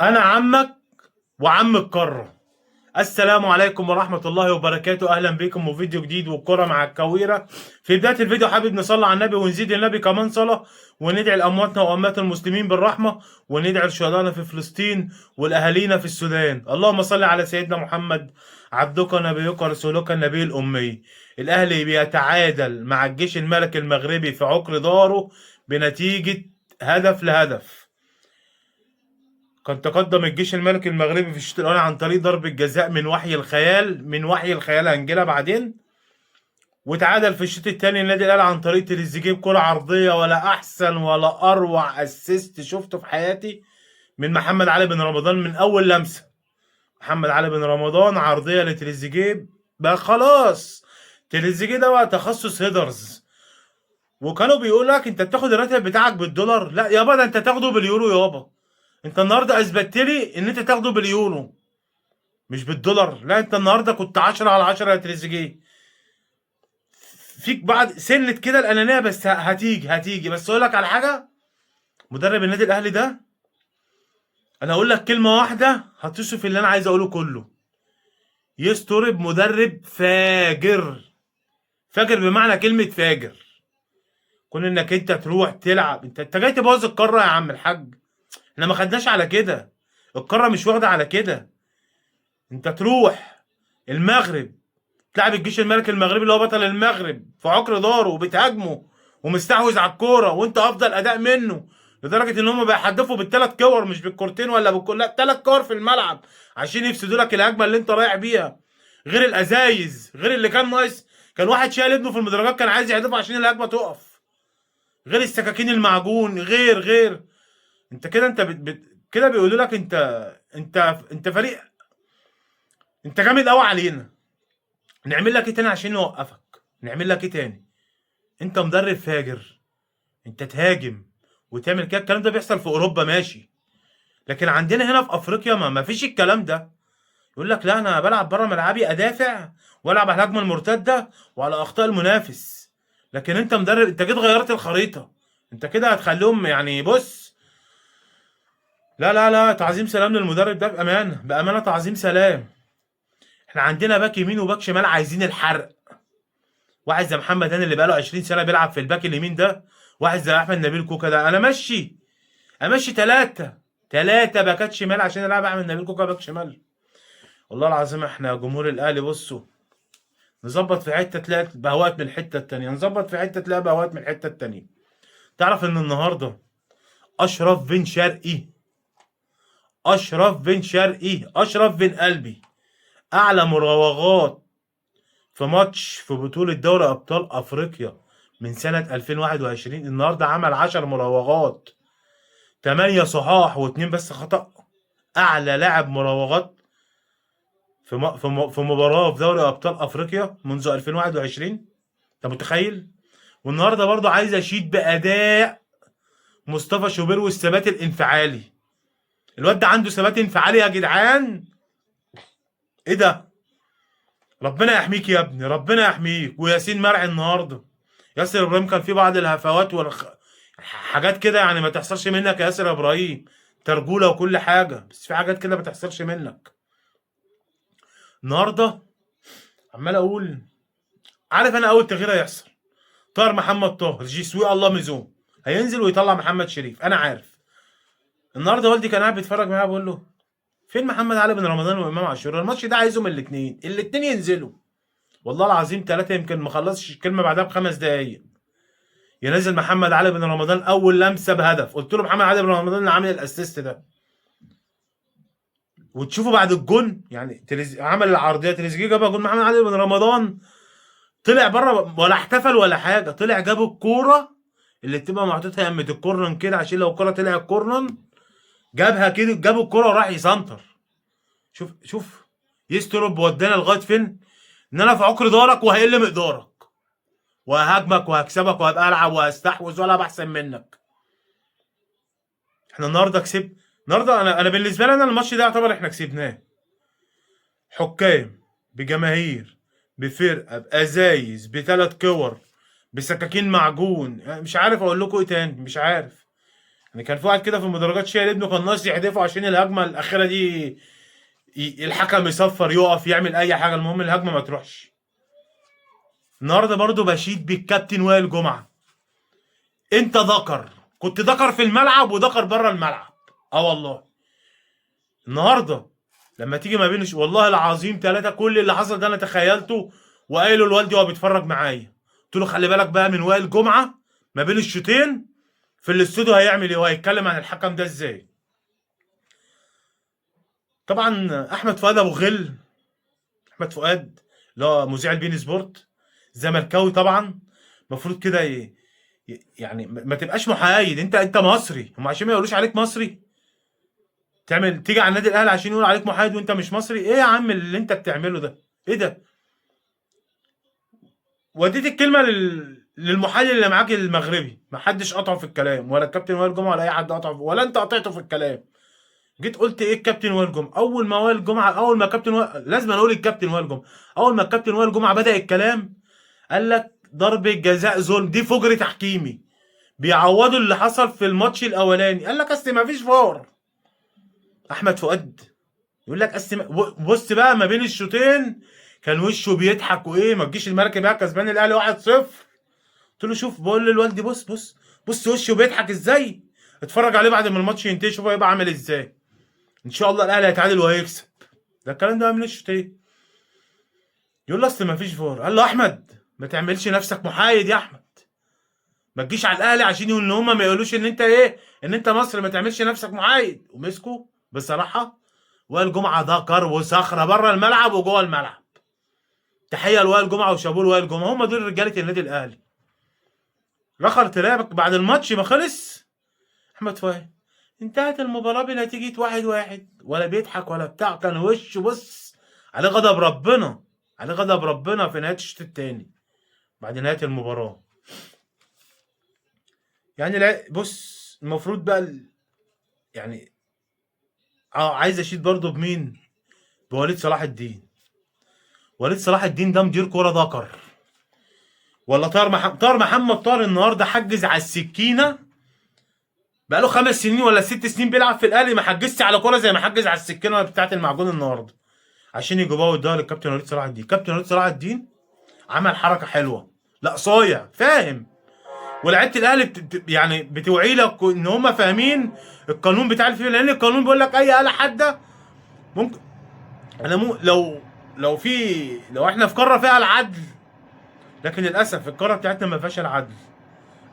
انا عمك وعم القاره. السلام عليكم ورحمه الله وبركاته. اهلا بكم وفيديو جديد والكره مع الكويره. في بدايه الفيديو حابب نصلي على النبي ونزيد النبي كمان صلاه، وندعي لامواتنا واموات المسلمين بالرحمه، وندعي لشهدائنا في فلسطين والاهالينا في السودان. اللهم صل على سيدنا محمد عبدك نبيك رسولك النبي الامي. الاهلي بيتعادل مع الجيش الملكي المغربي في عقر داره بنتيجه هدف لهدف. كان تقدم الجيش الملكي المغربي في الشوط الاول عن طريق ضربة جزاء من وحي الخيال هنجيلها بعدين، وتعادل في الشوط الثاني النادي الاهلي عن طريق تريزيجيه بكرة عرضية. ولا احسن ولا اروع اسيست شفته في حياتي من محمد علي بن رمضان من اول لمسة. محمد علي بن رمضان عرضية لتريزيجيه بقى خلاص. تريزيجيه ده بقى تخصص هيدرز. وكانوا بيقول لك انت بتاخد الراتب بتاعك بالدولار، لا يابا ده انت تاخده باليورو يابا. انت النهارده اثبتت لي ان انت تاخده باليورو مش بالدولار. لا انت النهارده كنت 10 على 10 يا تريزيجيه. فيك بعد سنة كده الانانيه، بس هتيجي. بس اقول لك على حاجه، مدرب النادي الاهلي ده، انا اقول لك كلمه واحده هتصف اللي انا عايز اقوله كله. يسترب مدرب فاجر. فاجر بمعنى كلمه فاجر. كون انك انت تروح تلعب، انت جاي تبوظ القاره يا عم الحاج. احنا ما خدناش على كده. القاره مش واخده على كده. انت تروح المغرب تلعب الجيش الملكي المغربي اللي هو بطل المغرب في عقر داره وبتهاجمه ومستحوذ على الكوره وانت افضل اداء منه، لدرجه ان هم بيحدفوا بالثلاث كور مش بالكورتين ولا بالكل، لا ثلاث كور في الملعب عشان يفسدوا لك الهجمه اللي انت رايح بيها. غير الازايز، غير اللي كان ناقص، كان واحد شايل ابنه في المدرجات كان عايز يحدفه عشان الهجمه تقف. غير السكاكين المعجون، غير. انت كده انت كده بيقولوا لك انت فريق، انت جامد قوي علينا. نعمل لك ايه تاني عشان نوقفك؟ نعمل لك ايه تاني؟ انت مدرب فاجر. انت تهاجم وتعمل كده، الكلام ده بيحصل في اوروبا ماشي، لكن عندنا هنا في افريقيا ما فيش الكلام ده. يقول لك لا انا بلعب بره ملعبي ادافع والعب على الهجمه المرتده وعلى اخطاء المنافس. لكن انت مدرب، انت جيت غيرت الخريطه. انت كده هتخليهم يعني بص. لا تعظيم سلام للمدرب ده، بامانه تعظيم سلام. احنا عندنا باك يمين وباك شمال عايزين الحرق. واحد زي محمد هاني اللي بقاله 20 سنه بيلعب في الباك اليمين ده، واحد زي احمد نبيل كوكا ده، انا امشي ثلاثه باكات شمال عشان العب احمد نبيل كوكا باك شمال. والله العظيم احنا يا جمهور الاهلي بصوا، نظبط في حته تلاقي بهوات من الحته التانيه، نظبط في حته تلاقي بهوات من الحته التانيه. تعرف ان النهارده اشرف بن شرقي، اشرف بن قلبي، اعلى مراوغات في ماتش في بطولة دوري أبطال أفريقيا من سنة 2021، النهاردة عمل 10 مراوغات، 8 صحاح و2 بس خطأ. أعلى لاعب مراوغات في مباراة في دوري أبطال أفريقيا منذ 2021. أنت متخيل؟ والنهاردة برضه عايز أشيد بأداء مصطفى شوبير والثبات الانفعالي. الواد ده عنده ثبات انفعالي يا جدعان. إيه ده؟ ربنا يحميك يا ابني، ربنا يحميك. وياسين مرعي النهارده. ياسر ابراهيم كان في بعض الهفوات حاجات كده يعني ما تحصلش منك يا ياسر ابراهيم. ترجوله وكل حاجه، بس في حاجات كده ما تحصلش منك. النهارده عمال اقول، عارف انا اول تغيير هيحصل طاهر محمد طاهر جيسوي الله ميزون هينزل ويطلع محمد شريف، انا عارف. النهارده والدي كان قاعد بيتفرج معايا بقول له فين محمد علي بن رمضان وامام عاشور؟ الماتش ده عايزهم الاثنين ينزلوا. والله العظيم ثلاثه، يمكن ما خلصش الكلمه بعدها ب5 دقايق ينزل محمد علي بن رمضان اول لمسه بهدف. قلت له محمد علي بن رمضان اللي عامل الاسيست ده. وتشوفوا بعد الجون يعني عمل العرضيه تريزيجيه جابها جون، محمد علي بن رمضان طلع بره ولا احتفل ولا حاجه، طلع جاب الكوره اللي بتبقى محطوطه يمة الكورنر كده عشان لو الكوره طلعت كورنر جابها كده، جاب الكوره وراح يسنتر. شوف يسترب ودانا لغايه فين؟ ان انا في عقر دارك وهقل مقدارك وههاجمك وهكسبك وهبقى العب وهستحوذ والعب احسن منك. احنا النهارده كسب. النهارده انا بالنسبه لي انا الماتش ده يعتبر احنا كسبناه. حكام، بجماهير، بفرقه، بازايز، بثلاث كور، بسكاكين معجون، مش عارف اقول لكم ايه تاني، مش عارف. يعني كان في واحد كده في المدرجات شايل ابنه، كان ناقص يحدفه عشان الهجمه الاخيره دي الحكم يصفر يقف يعمل اي حاجه، المهم الهجمه ما تروحش. النهارده برضو بشيد بالكابتن وائل جمعه، انت ذكر، كنت ذكر في الملعب وذكر بره الملعب. اه والله النهارده لما تيجي ما بين والله العظيم ثلاثه كل اللي حصل ده انا تخيلته وقايله لوالدي وهو بيتفرج معايا، قلت له خلي بالك بقى من وائل جمعه ما بين الشوطين في الاستوديو هيعمل ايه وهيتكلم عن الحكم ده ازاي. طبعا احمد فؤاد ابو غل، احمد فؤاد اللي هو مذيع البين سبورت، زملكاوي طبعا، المفروض كده يعني ما تبقاش محايد، انت مصري، هم عشان ما يقولوش عليك مصري تيجي على النادي الاهلي عشان يقولوا عليك محايد وانت مش مصري؟ ايه يا عم اللي انت بتعمله ده؟ ايه ده؟ وديت الكلمه للمحلل اللي معاك المغربي، ما حدش قطعه في الكلام، ولا الكابتن وائل جمعه ولا اي حد قطعه ولا انت قطعته في الكلام. جيت قلت ايه الكابتن وائل جمعه؟ اول ما كابتن لازم اقول الكابتن وائل جمعه، اول ما الكابتن وائل جمعه بدأ الكلام قال لك ضربه جزاء ظلم، دي فجر تحكيمي بيعوضوا اللي حصل في الماتش الاولاني. قال لك اصل ما فيش فار. احمد فؤاد يقول لك بص بقى ما بين الشوطين كان وشه بيضحك وايه، ما تجيش المركب بقى كسبان الاهلي 1-0. قلت له شوف، بقول للوالدي بص وشه بيضحك ازاي، اتفرج عليه بعد ما الماتش ينتهي شوف هيبقى عامل ازاي. ان شاء الله الاهلي هيتعادل وهيكسب. ده الكلام ده من الشوطين. يقول له اصل ما فيش فار. قال له احمد ما تعملش نفسك محايد يا احمد، ما تجيش على الاهلي عشان ان هم ما يقولوش ان انت ايه، ان انت مصري، ما تعملش نفسك محايد. ومسكوا بصراحه وائل جمعه ذكر وصخره بره الملعب وجوه الملعب. تحيه لوائل جمعه وشابوه لوائل جمعه، هم دول رجاله النادي الاهلي. رخر تلعبك بعد الماتش ما خلص احمد فؤاد، انتهت المباراه بنتيجه 1-1، ولا بيضحك ولا بتاع، كان وشه بص عليه غضب ربنا، عليه غضب ربنا في نهايه الشوط الثاني بعد نهايه المباراه. يعني لا بص المفروض بقى يعني عايز اشيد برضه بمين؟ بوليد صلاح الدين. وليد صلاح الدين ده مدير كوره ذكر، ولا طاهر محمد طاهر النهارده حجز على السكينه، بقاله 5 سنين ولا 6 سنين بيلعب في الاهلي، ما حجزش على كوره زي ما حجز على السكينه بتاعت المعجون النهارده عشان يجيبوها ويدوها للكابتن وليد صلاح الدين. كابتن وليد صلاح الدين عمل حركه حلوه، لا صايع فاهم، ولعيبه الاهلي يعني بتوعي لك ان هم فاهمين القانون بتاع الفيفا، لان القانون بيقول لك اي آلة حاده ممكن. انا لو احنا في قاره فيها العدل، لكن للاسف القاره بتاعتنا ما فيهاش العدل.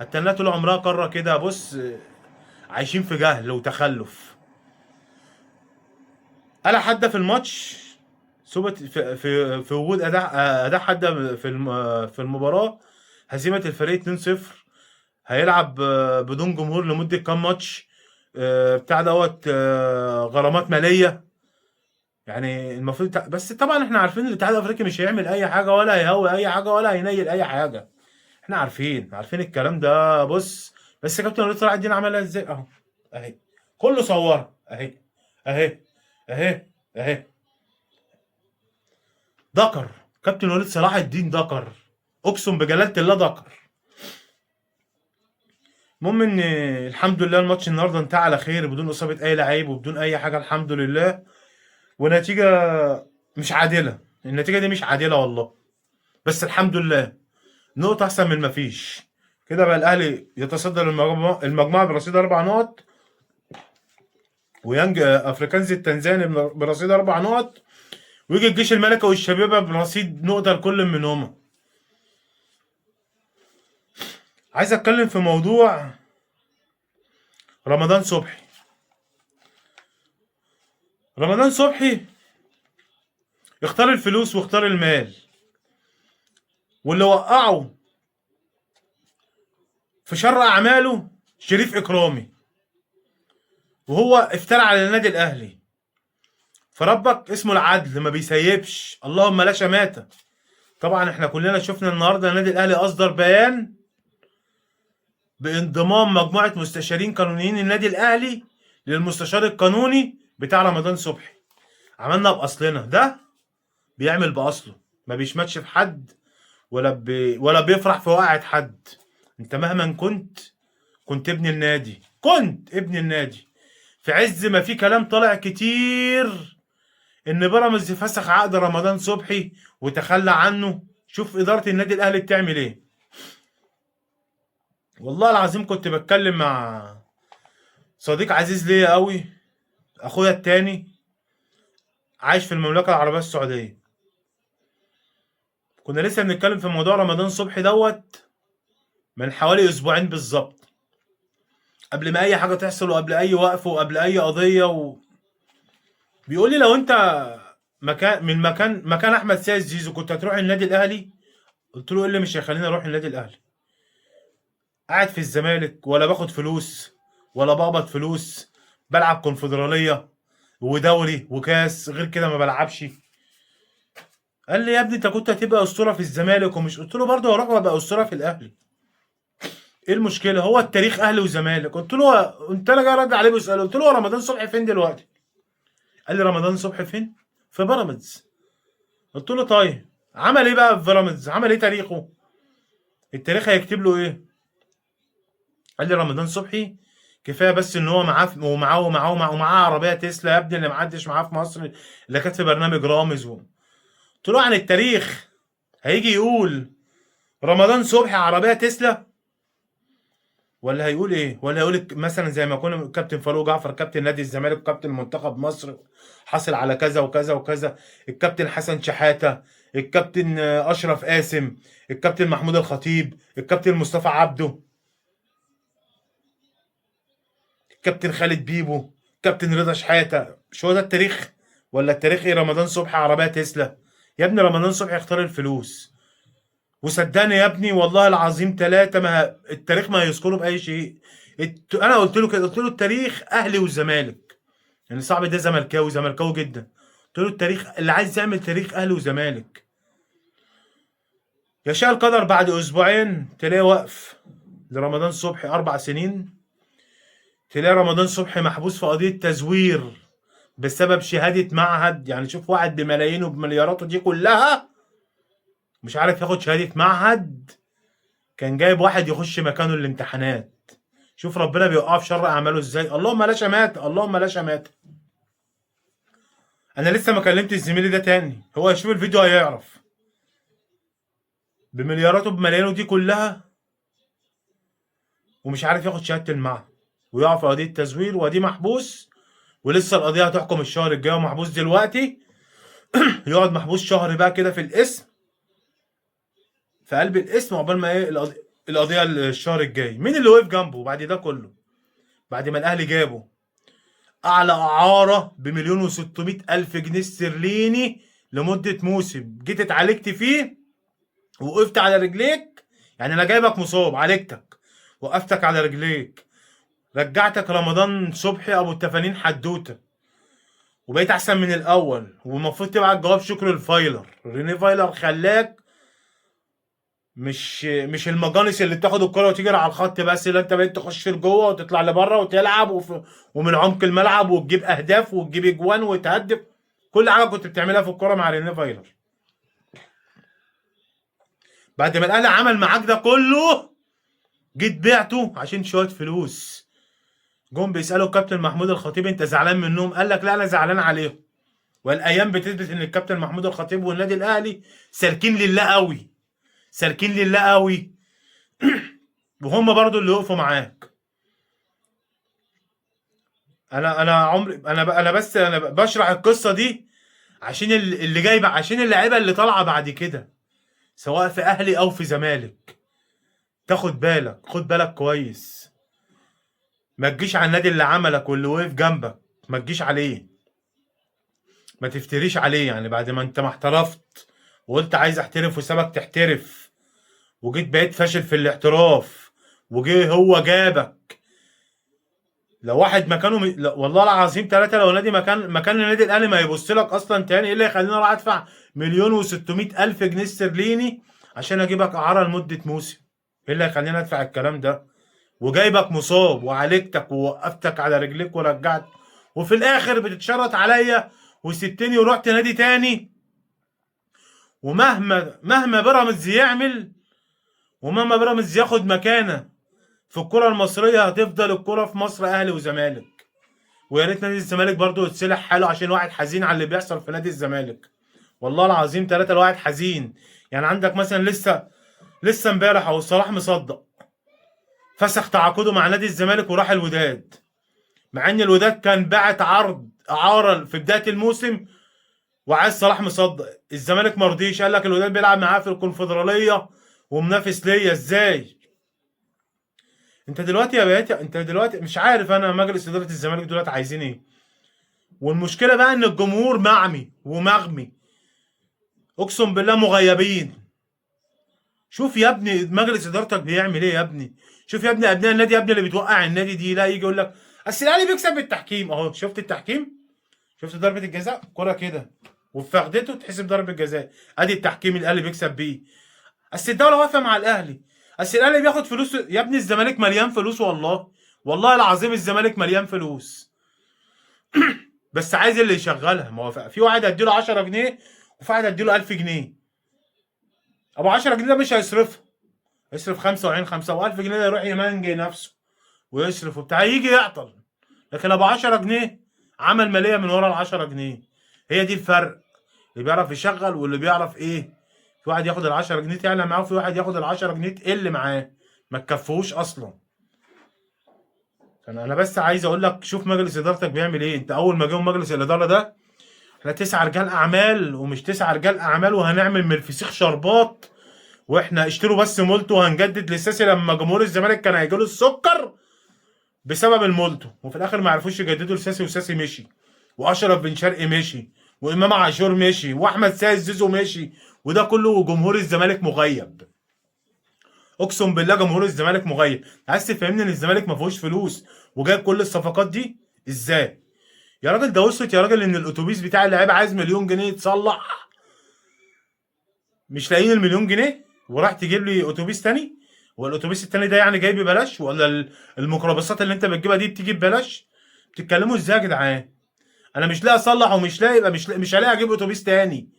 التنات طول عمرها قاره كده بص عايشين في جهل وتخلف. آلة حاده في الماتش ثبت في وجود اداء حاده في المباراه، هزيمه الفريق 2-0. هيلعب بدون جمهور لمده كام ماتش، بتاع دوت غرامات ماليه. يعني المفروض بس طبعا احنا عارفين الاتحاد الافريقي مش هيعمل اي حاجه ولا هيهوي اي حاجه ولا هينيل اي حاجه، احنا عارفين الكلام ده. بص بس كابتن وليد صلاح الدين عملها ازاي اهو، اهي كله صورها اهي اهي اهي اهي. ذكر كابتن وليد صلاح الدين، ذكر اقسم بجلاله الله ذكر. المهم ان الحمد لله الماتش النهارده انتهى على خير بدون اصابه اي لعيب وبدون اي حاجه الحمد لله، ونتيجه مش عادله، النتيجه دي مش عادله والله، بس الحمد لله نقطه احسن من ما فيش. كده بقى الاهلي يتصدر المجموعه برصيد 4 نقط، ويانج افريكانز التنزاني برصيد 4 نقط، ويجي الجيش الملكي والشبيبه برصيد نقطه لكل منهم. عايز اتكلم في موضوع رمضان صبحي. رمضان صبحي اختار الفلوس واختار المال، واللي وقعه في شر اعماله شريف اكرامي، وهو افترى على النادي الاهلي. فربك اسمه العدل ما بيسيبش، اللهم لا شماتة. طبعا احنا كلنا شفنا النهارده النادي الاهلي اصدر بيان بانضمام مجموعه مستشارين قانونيين النادي الاهلي للمستشار القانوني بتاع رمضان صبحي. عملنا باصلنا، ده بيعمل باصله، ما بيشمتش في حد ولا بيفرح في وقعة حد. انت مهما كنت ابن النادي، كنت ابن النادي في عز ما في كلام طالع كتير ان بيراميدز فسخ عقد رمضان صبحي وتخلى عنه. شوف اداره النادي الاهلي بتعمل ايه. والله العظيم كنت بتكلم مع صديق عزيز ليا قوي، اخويا التاني، عايش في المملكه العربيه السعوديه. كنا لسه بنتكلم في موضوع رمضان صبحي دوت من حوالي اسبوعين بالظبط، قبل ما اي حاجه تحصل وقبل اي وقف وقبل اي قضيه. بيقول لي لو انت مكان احمد سيد زيزو كنت هتروح النادي الاهلي؟ قلت له ايه اللي مش هيخليني اروح النادي الاهلي؟ قاعد في الزمالك ولا باخد فلوس ولا بقبض فلوس، بلعب كونفدراليه ودوري وكاس، غير كده ما بلعبش. قال لي يا ابني انت كنت هتبقى اسطوره في الزمالك ومش، قلت له برضه هروح وابقى اسطوره في الاهلي. ايه المشكله؟ هو التاريخ اهلي وزمالك. قلت له انت، انا جاي ارد عليه بسؤال، قلت له هو رمضان صبحي فين دلوقتي؟ قال لي رمضان صبحي فين؟ في بيراميدز. قلت له طيب عمل ايه بقى في بيراميدز؟ عمل ايه تاريخه؟ التاريخ هيكتب له ايه؟ قال لي رمضان صبحي كفايه بس ان هو ومعاه عربيه تسلا يا ابني اللي محدش معاه في مصر، اللي كانت في برنامج رامز قلت له عن التاريخ هيجي يقول رمضان صبحي عربيه تسلا؟ ولا هيقول ايه؟ ولا هيقول مثلا زي ما يكون الكابتن فاروق جعفر كابتن نادي الزمالك كابتن منتخب مصر حصل على كذا وكذا وكذا، الكابتن حسن شحاته، الكابتن اشرف قاسم، الكابتن محمود الخطيب، الكابتن مصطفى عبده، الكابتن خالد بيبو، كابتن رضا شحاته. مش هو ده التاريخ؟ ولا التاريخ ايه رمضان صبحي عربيه تسلا؟ يا ابني رمضان صبحي اختار الفلوس، وصدقني يا ابني والله العظيم ثلاثة، ما التاريخ ما يذكره بأي شيء. أنا قلت له كده، قلت له التاريخ أهلي والزمالك، يعني صاحبي ده زملكاوي جدا. قلت له التاريخ اللي عايز يعمل تاريخ أهلي وزمالك. يشاء القدر بعد أسبوعين تلاقي وقف لرمضان صبحي 4 سنين، تلاقي رمضان صبحي محبوس في قضية تزوير بسبب شهادة معهد. يعني شوف واحد بملايينه وبملياراته دي كلها مش عارف ياخد شهادة معهد، كان جايب واحد يخش مكانه الامتحانات. شوف ربنا بيوقع في شر اعماله ازاي. اللهم لا شماتة، اللهم لا شماتة. انا لسه ما كلمتش زميلي ده تاني، هو يشوف الفيديو هيعرف. بملياراته بملايينه دي كلها ومش عارف ياخد شهادة المعهد، ويقع في قضية تزوير، وادي محبوس. ولسه القضية هتحكم الشهر الجاي، ومحبوس دلوقتي. يقعد محبوس شهر بقى كده في القسم، في قلب القسم، عقبال ما ايه القضية الشهر الجاي. مين اللي وقف جنبه بعد ده كله؟ بعد ما الاهلي جابه اعلى اعاره بمليون وستمائة الف جنيه استرليني لمده موسم، جيت اتعالجت فيه وقفت على رجليك. يعني انا جايبك مصاب، عالجتك، وقفتك على رجليك، رجعتك رمضان صبحي ابو التفانين حدوته، وبقيت احسن من الاول. والمفروض تبعت جواب شكر لفايلر. ريني فايلر خلاك مش المجانس اللي بتاخد الكرة وتجري على الخط بس، اللي انت بقيت تخش لجوه وتطلع لبره وتلعب ومن عمق الملعب وتجيب اهداف وتجيب اجوان وتهدف. كل حاجه كنت بتعملها في الكوره مع ريني فايلر. بعد ما الاهلي عمل معاك ده كله، جيت بعته عشان شويه فلوس. جم بيسالوا الكابتن محمود الخطيب انت زعلان منهم؟ قال لك لا انا زعلان عليهم. والايام بتثبت ان الكابتن محمود الخطيب والنادي الاهلي سالكين لله قوي، سالكين لله قوي. وهم برضو اللي وقفوا معاك. انا عمري انا بس انا بشرح القصه دي عشان اللي جاي بقى، عشان اللعيبه اللي طالعه بعد كده سواء في اهلي او في زمالك تاخد بالك، خد بالك كويس. ما تجيش على النادي اللي عملك واللي وقف جنبك، ما تجيش عليه، ما تفتريش عليه. يعني بعد ما انت ما احترفت وقلت عايز احترف وسابك تحترف، وجيت بقيت فاشل في الاحتراف، وجه هو جابك. لو واحد مكانه والله العظيم ثلاثة، لو نادي مكان النادي الاهلي ما يبص لك اصلا تاني. ايه اللي يخليني اروح ادفع مليون وستمائة الف جنيه استرليني عشان اجيبك اعاره لمده موسم؟ ايه اللي يخليني ادفع الكلام ده؟ وجايبك مصاب وعالجتك ووقفتك على رجليك ورجعت، وفي الاخر بتتشرط عليا وسبتني ورحت نادي تاني. ومهما بيراميدز يعمل، ومهما بيراميدز ياخد مكانه في الكرة المصرية هتفضل الكرة في مصر اهلي وزمالك. ويا ريت نادي الزمالك برضو يتصلح حاله، عشان الواحد حزين على اللي بيحصل في نادي الزمالك. والله العظيم ثلاثة الواحد حزين. يعني عندك مثلا لسه امبارح اهو صلاح مصدق فسخ تعاقده مع نادي الزمالك وراح الوداد، مع ان الوداد كان باعت عرض اعاره في بدايه الموسم وعايز صلاح مصدق. الزمالك ما رضيش، قال لك الوداد بيلعب معاه في الكونفدراليه ومنافس ليا ازاي. انت دلوقتي مش عارف انا مجلس اداره الزمالك دلوقتي عايزين ايه. والمشكله بقى ان الجمهور معمي ومغمي، اقسم بالله مغيبين. شوف يا ابني مجلس ادارتك بيعمل ايه يا ابني. شوف يا ابني ابناء النادي يا ابني اللي بتوقع النادي دي، لا يجي يقول لك اصل الاهلي بيكسب بالتحكيم. اهو شفت التحكيم، شفت ضربه الجزاء كرة كده وفي فخدته تحسب ضربه جزاء. ادي التحكيم الاهلي بيكسب بيه. اصل الدوله واقفه مع الاهلي، اصل الاهلي بياخد فلوس. يا ابني الزمالك مليان فلوس والله، والله العظيم الزمالك مليان فلوس. بس عايز اللي يشغلها. ما هو في واحد هيديله 10 جنيه وفي واحد هيديله 1000 جنيه. ابو 10 جنيه ده مش هيصرفها، يصرف 25 5 و1000 جنيه ده يروح يمنجي نفسه ويصرف وبتاع يجي يعطل. لكن ابو 10 جنيه عمل ماليه من ورا ال 10 جنيه. هي دي الفرق، اللي بيعرف يشغل واللي بيعرف ايه. في واحد ياخد ال 10 جنيه تعلى معاه وفي واحد ياخد ال 10 جنيه تقل معاه ما تكفوش اصلا. انا بس عايز اقول لك شوف مجلس ادارتك بيعمل ايه. انت اول ما جه مجلس الاداره ده احنا 9 رجال اعمال، ومش 9 رجال اعمال وهنعمل من الفسيخ شربات. واحنا اشتروا بس مولتو وهنجدد للساسي لما جمهور الزمالك كان هيجيله السكر بسبب المولتو، وفي الاخر ما عرفوش يجددوا لساسي وساسي مشي، واشرف بن شرقي مشي، وامام عاشور مشي، واحمد سيد زيزو مشي. وده كله جمهور الزمالك مغيب. اقسم بالله جمهور الزمالك مغيب. عايز تفهمني ان الزمالك ما فيهوش فلوس وجايب كل الصفقات دي ازاي؟ يا راجل ده وصلت يا راجل ان الاتوبيس بتاع اللعيبه عايز 1,000,000 جنيه يتصلح، مش لاقيين ال1,000,000 جنيه وراح تجيب لي اتوبيس تاني. والاتوبيس التاني ده يعني جاي ببلاش ولا الميكروباصات اللي انت بتجيبها دي بتيجي ببلاش؟ بتتكلموا ازاي يا جدعان؟ انا مش لاقي اصلح ومش لاقي، يبقى مش هلاقي اجيب اتوبيس تاني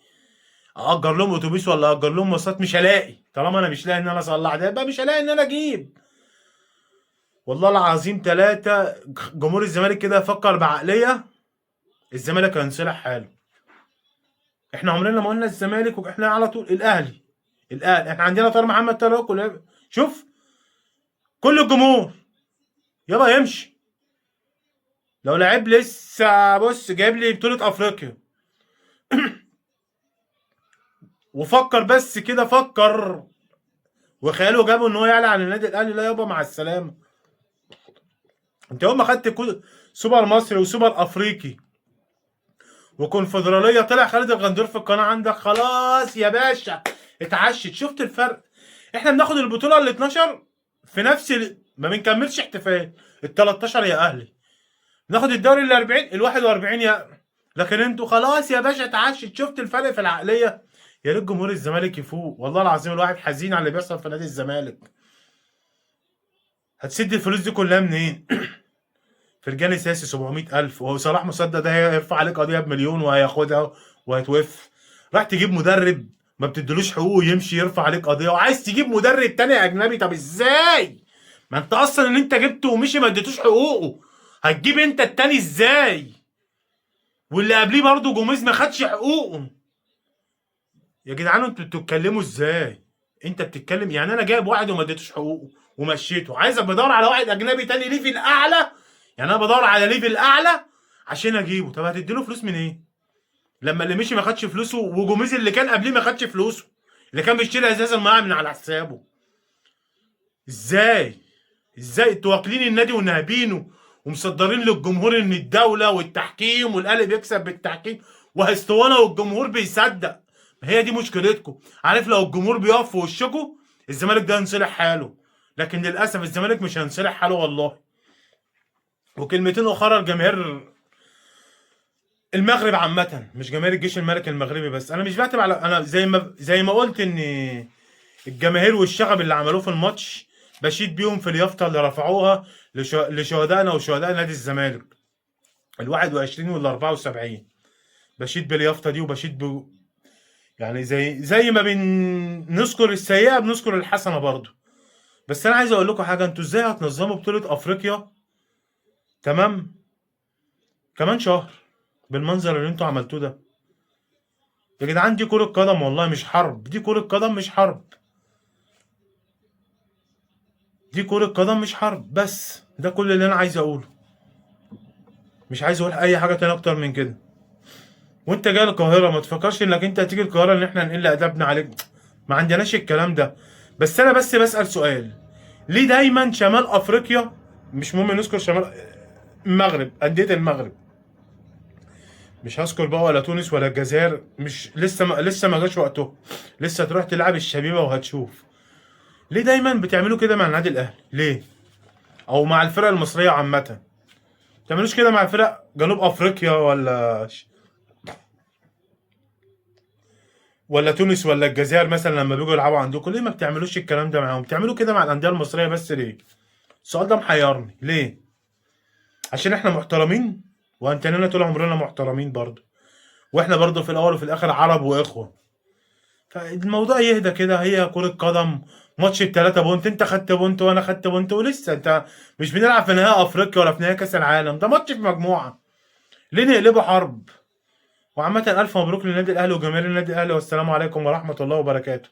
اجر لهم اتوبيس ولا اجر لهم مواصلات. مش هلاقي، طالما انا مش لاقي ان انا اصلح ده يبقى مش هلاقي ان انا اجيب. والله العظيم ثلاثة جمهور الزمالك كده فكر بعقلية الزمالك هينصلح حاله. احنا عمرنا ما قلنا الزمالك، واحنا على طول الاهلي. احنا عندنا طار محمد طارق شوف كل الجمهور يلا يمشي. لو لعيب لسه بص جايب لي بطولة افريقيا وفكر بس كده فكر وخياله جابه ان هو يعلى عن النادي الاهلي، لا يابا مع السلامة. انت يوم ما خدت سوبر مصري وسوبر افريقي وكونفدرالية طلع خالد الغندور في القناة عندك، خلاص يا باشا اتعشت. شفت الفرق؟ احنا بناخد البطولة ال 12 في نفس ما بنكملش احتفال ال 13 يا اهلي، ناخد الدوري ال 40 ال 41 لكن انتوا خلاص يا باشا اتعشت. شفت الفرق في العقلية؟ يا ريت جمهور الزمالك يفوق. والله العظيم الواحد حزين على اللي بيحصل في نادي الزمالك. هتسد الفلوس دي كلها منين؟ فرجاني ساسي 700,000 وهو صلاح مصدق ده هيرفع عليك قضيه ب1,000,000 وهياخدها وهتوف. راح تجيب مدرب ما بتدلوش حقوقه يمشي يرفع عليك قضيه، وعايز تجيب مدرب تاني اجنبي. طب ازاي؟ ما انت اصلا اللي انت جبته ومشي ما اديتوش حقوقه، هتجيب انت التاني ازاي؟ واللي قبليه برضه جوميز ما خدش حقوقه. يا جدعان انتوا بتتكلموا ازاي؟ انت بتتكلم يعني انا جايب واحد وما اديتوش حقوقه ومشيته، عايزك بدور على واحد اجنبي تاني ليفل اعلى. يعني انا بدور على ليفل اعلى عشان اجيبه. طب هتديله فلوس من ايه لما اللي مشي ما خدش فلوسه وجوميز اللي كان قبليه ما خدش فلوسه، اللي كان بيشتري ازاز الميه من على حسابه؟ ازاي؟ انتوا واكلين النادي وناهبينه ومصدرين للجمهور ان الدوله والتحكيم والاهلي بيكسب بالتحكيم وهيستوانا والجمهور بيصدق. ما هي دي مشكلتكم. عارف لو الجمهور بيقف في وشكم الزمالك ده هينصلح حاله، لكن للاسف الزمالك مش هينصلح حاله والله. وكلمتين اخرى الجماهير المغرب عامة، مش جماهير الجيش الملكي المغربي بس. انا مش بعتب على، انا زي ما قلت ان الجماهير والشغب اللي عملوه في الماتش بشيد بيهم في اليافطة اللي رفعوها لشهدائنا وشهداء نادي الزمالك ال21 وال74. بشيد باليافطة دي وبشيد يعني زي ما بنذكر السيئة بنذكر الحسنة برضه. بس انا عايز اقول لكم حاجه، انتوا ازاي هتنظموا بطوله افريقيا تمام كمان شهر بالمنظر اللي انتوا عملتوه ده؟ يا جدعان دي كرة قدم والله مش حرب، دي كرة قدم مش حرب، دي كرة قدم مش حرب. بس ده كل اللي انا عايز اقوله، مش عايز اقول اي حاجة تانية اكتر من كده. وانت جاي القاهرة ما تفكرش انك انت هتيجي القاهرة ان احنا نقل ادبنا عليك، ما عندناش الكلام ده. بس انا بس بسأل سؤال، ليه دايما شمال افريقيا، مش مهم نذكر شمال المغرب، أندية المغرب، مش هذكر بقى ولا تونس ولا الجزائر، مش لسه ما جاش وقته، لسه تروح تلعب الشبيبة وهتشوف. ليه دايما بتعملوا كده مع النادي الاهلي؟ ليه؟ او مع الفرق المصريه عامه، ما تعملوش كده مع فرق جنوب افريقيا ولا تونس ولا الجزائر مثلا لما بيجوا يلعبوا عندكم؟ ليه ما بتعملوش الكلام ده معاهم؟ بتعملوا كده مع الانديه المصريه بس ليه؟ السؤال ده محيرني ليه. عشان احنا محترمين وانتنا طول عمرنا محترمين برضه، واحنا برضه في الاول وفي الاخر عرب واخوه، فالموضوع يهدى كده. هي كرة قدم، ماتش ب3 بونت، انت خدت بونت وانا خدت بونت، ولسه انت مش بنلعب في نهائي افريقيا ولا في نهائي كاس العالم، ده ماتش في مجموعة. ليه نقلبه حرب؟ وعامة الف مبروك للنادي الاهلي وجماهير النادي الاهلي، والسلام عليكم ورحمة الله وبركاته.